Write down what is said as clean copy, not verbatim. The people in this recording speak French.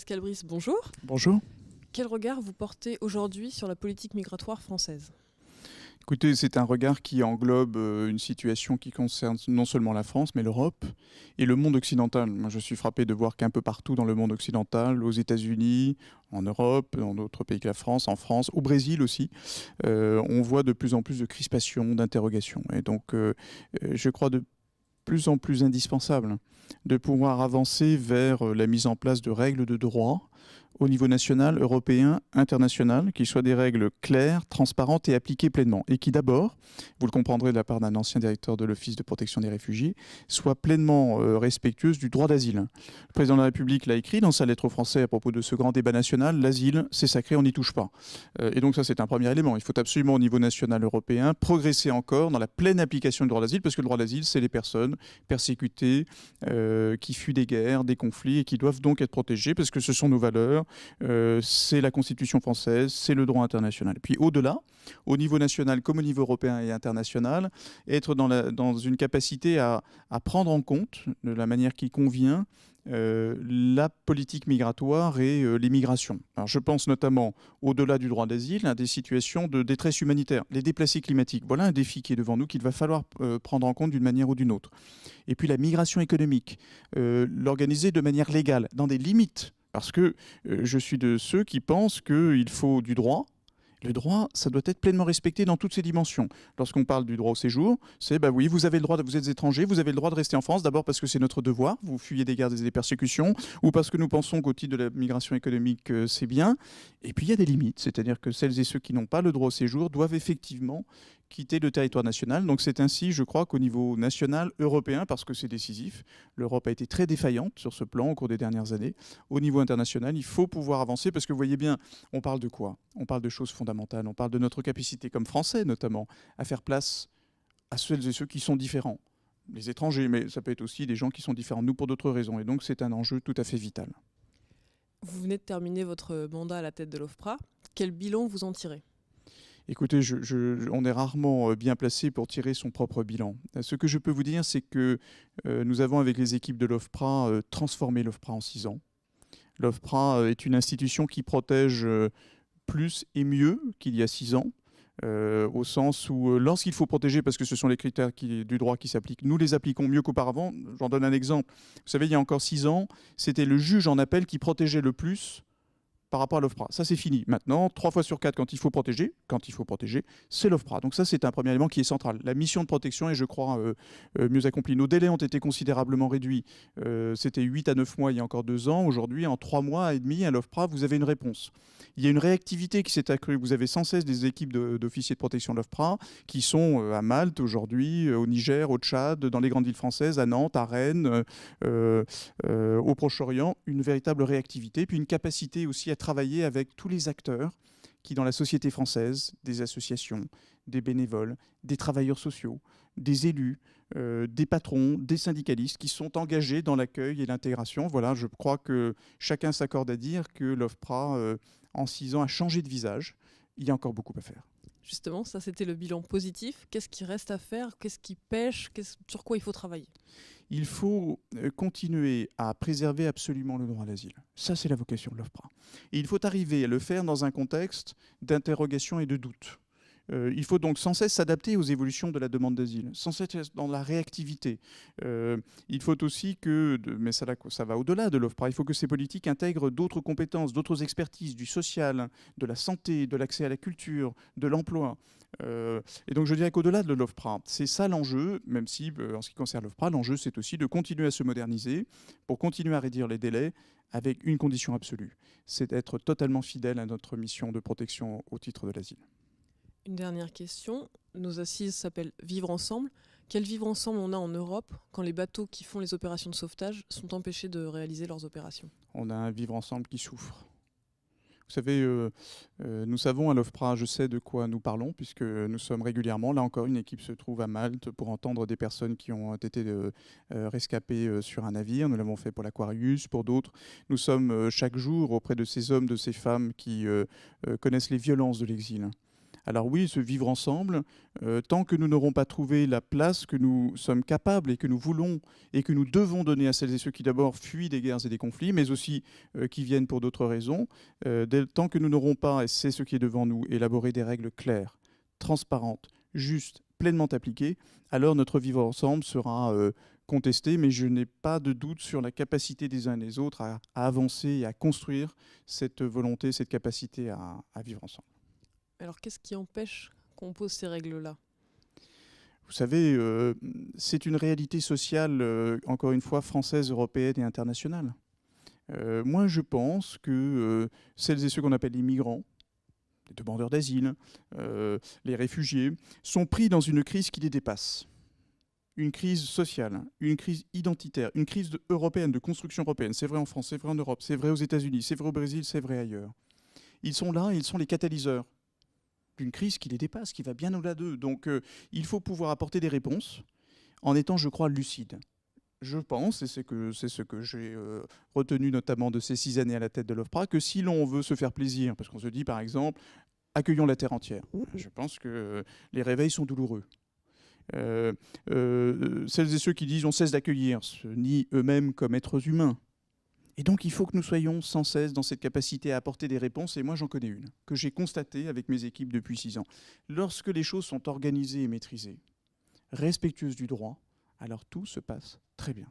Pascal Brice, bonjour. Bonjour. Quel regard vous portez aujourd'hui sur la politique migratoire française ? Écoutez, c'est un regard qui englobe une situation qui concerne non seulement la France, mais l'Europe et le monde occidental. Moi, je suis frappé de voir qu'un peu partout dans le monde occidental, aux États-Unis, en Europe, dans d'autres pays que la France, en France, au Brésil aussi, on voit de plus en plus de crispations, d'interrogations. Et donc, je crois de plus en plus indispensable de pouvoir avancer vers la mise en place de règles de droit au niveau national, européen, international, qui soient des règles claires, transparentes et appliquées pleinement. Et qui d'abord, vous le comprendrez de la part d'un ancien directeur de l'Office de protection des réfugiés, soient pleinement respectueuses du droit d'asile. Le président de la République l'a écrit dans sa lettre aux Français à propos de ce grand débat national, l'asile, c'est sacré, on n'y touche pas. Et donc ça, c'est un premier élément. Il faut absolument au niveau national européen progresser encore dans la pleine application du droit d'asile, parce que le droit d'asile, c'est les personnes persécutées, qui fuient des guerres, des conflits, et qui doivent donc être protégées, parce que ce sont nos valeurs, c'est la Constitution française, c'est le droit international. Puis au-delà, au niveau national comme au niveau européen et international, être dans une capacité à prendre en compte, de la manière qui convient, la politique migratoire et les migrations. Alors, je pense notamment, au-delà du droit d'asile, à des situations de détresse humanitaire, les déplacés climatiques. Voilà un défi qui est devant nous, qu'il va falloir prendre en compte d'une manière ou d'une autre. Et puis la migration économique, l'organiser de manière légale, dans des limites. Parce que je suis de ceux qui pensent qu'il faut du droit. Le droit, ça doit être pleinement respecté dans toutes ses dimensions. Lorsqu'on parle du droit au séjour, c'est bah oui, vous avez le droit, vous êtes étranger, vous avez le droit de rester en France, d'abord parce que c'est notre devoir, vous fuyez des guerres et des persécutions, ou parce que nous pensons qu'au titre de la migration économique, c'est bien. Et puis il y a des limites, c'est-à-dire que celles et ceux qui n'ont pas le droit au séjour doivent effectivement quitter le territoire national. Donc c'est ainsi, je crois, qu'au niveau national, européen, parce que c'est décisif, l'Europe a été très défaillante sur ce plan au cours des dernières années. Au niveau international, il faut pouvoir avancer, parce que vous voyez bien, on parle de quoi ? On parle de choses fondamentales, on parle de notre capacité, comme Français notamment, à faire place à celles et ceux qui sont différents. Les étrangers, mais ça peut être aussi des gens qui sont différents de nous pour d'autres raisons. Et donc c'est un enjeu tout à fait vital. Vous venez de terminer votre mandat à la tête de l'OFPRA. Quel bilan vous en tirez ? Écoutez, on est rarement bien placé pour tirer son propre bilan. Ce que je peux vous dire, c'est que nous avons, avec les équipes de l'OFPRA, transformé l'OFPRA en 6 ans. L'OFPRA est une institution qui protège plus et mieux qu'il y a 6 ans, au sens où lorsqu'il faut protéger, parce que ce sont les critères du droit qui s'appliquent, nous les appliquons mieux qu'auparavant. J'en donne un exemple. Vous savez, il y a encore 6 ans, c'était le juge en appel qui protégeait le plus par rapport à l'OFPRA. Ça, c'est fini. Maintenant, 3 fois sur 4, quand il faut protéger, c'est l'OFPRA. Donc ça, c'est un premier élément qui est central. La mission de protection est, je crois, mieux accomplie. Nos délais ont été considérablement réduits. C'était 8 à 9 mois il y a encore 2 ans. Aujourd'hui, en 3 mois et demi, à l'OFPRA, vous avez une réponse. Il y a une réactivité qui s'est accrue. Vous avez sans cesse des équipes d'officiers de protection de l'OFPRA qui sont à Malte aujourd'hui, au Niger, au Tchad, dans les grandes villes françaises, à Nantes, à Rennes, au Proche-Orient. Une véritable réactivité, puis une capacité aussi à travailler avec tous les acteurs qui, dans la société française, des associations, des bénévoles, des travailleurs sociaux, des élus, des patrons, des syndicalistes qui sont engagés dans l'accueil et l'intégration. Voilà, je crois que chacun s'accorde à dire que l'OFPRA, en 6 ans, a changé de visage. Il y a encore beaucoup à faire. Justement, ça c'était le bilan positif. Qu'est-ce qui reste à faire ? Qu'est-ce qui pêche ? Sur quoi il faut travailler ? Il faut continuer à préserver absolument le droit d'asile. Ça, c'est la vocation de l'OFPRA. Et il faut arriver à le faire dans un contexte d'interrogation et de doute. Il faut donc sans cesse s'adapter aux évolutions de la demande d'asile, sans cesse dans la réactivité. Il faut aussi mais ça va au-delà de l'OFPRA, il faut que ces politiques intègrent d'autres compétences, d'autres expertises, du social, de la santé, de l'accès à la culture, de l'emploi. Et donc je dirais qu'au-delà de l'OFPRA, c'est ça l'enjeu, même si en ce qui concerne l'OFPRA, l'enjeu c'est aussi de continuer à se moderniser pour continuer à réduire les délais avec une condition absolue, c'est d'être totalement fidèle à notre mission de protection au titre de l'asile. Une dernière question. Nos assises s'appellent Vivre ensemble. Quel vivre ensemble on a en Europe quand les bateaux qui font les opérations de sauvetage sont empêchés de réaliser leurs opérations ? On a un vivre ensemble qui souffre. Vous savez, nous savons à l'OFPRA, je sais de quoi nous parlons, puisque nous sommes régulièrement, là encore, une équipe se trouve à Malte pour entendre des personnes qui ont été rescapées sur un navire. Nous l'avons fait pour l'Aquarius, pour d'autres. Nous sommes chaque jour auprès de ces hommes, de ces femmes qui connaissent les violences de l'exil. Alors oui, ce vivre ensemble, tant que nous n'aurons pas trouvé la place que nous sommes capables et que nous voulons et que nous devons donner à celles et ceux qui d'abord fuient des guerres et des conflits, mais aussi qui viennent pour d'autres raisons, tant que nous n'aurons pas, et c'est ce qui est devant nous, élaboré des règles claires, transparentes, justes, pleinement appliquées, alors notre vivre ensemble sera contesté, mais je n'ai pas de doute sur la capacité des uns et des autres à avancer et à construire cette volonté, cette capacité à vivre ensemble. Alors qu'est-ce qui empêche qu'on pose ces règles-là ? Vous savez, c'est une réalité sociale, encore une fois, française, européenne et internationale. Moi, je pense que celles et ceux qu'on appelle les migrants, les demandeurs d'asile, les réfugiés, sont pris dans une crise qui les dépasse. Une crise sociale, une crise identitaire, une crise européenne, de construction européenne. C'est vrai en France, c'est vrai en Europe, c'est vrai aux États-Unis, c'est vrai au Brésil, c'est vrai ailleurs. Ils sont là, ils sont les catalyseurs d'une crise qui les dépasse, qui va bien au-delà d'eux. Donc il faut pouvoir apporter des réponses en étant, je crois, lucide. Je pense, et c'est ce que j'ai retenu notamment de ces 6 années à la tête de l'OFPRA, que si l'on veut se faire plaisir, parce qu'on se dit par exemple, accueillons la terre entière, je pense que les réveils sont douloureux. Celles et ceux qui disent on cesse d'accueillir se nient eux-mêmes comme êtres humains. Et donc il faut que nous soyons sans cesse dans cette capacité à apporter des réponses, et moi j'en connais une, que j'ai constatée avec mes équipes depuis 6 ans. Lorsque les choses sont organisées et maîtrisées, respectueuses du droit, alors tout se passe très bien.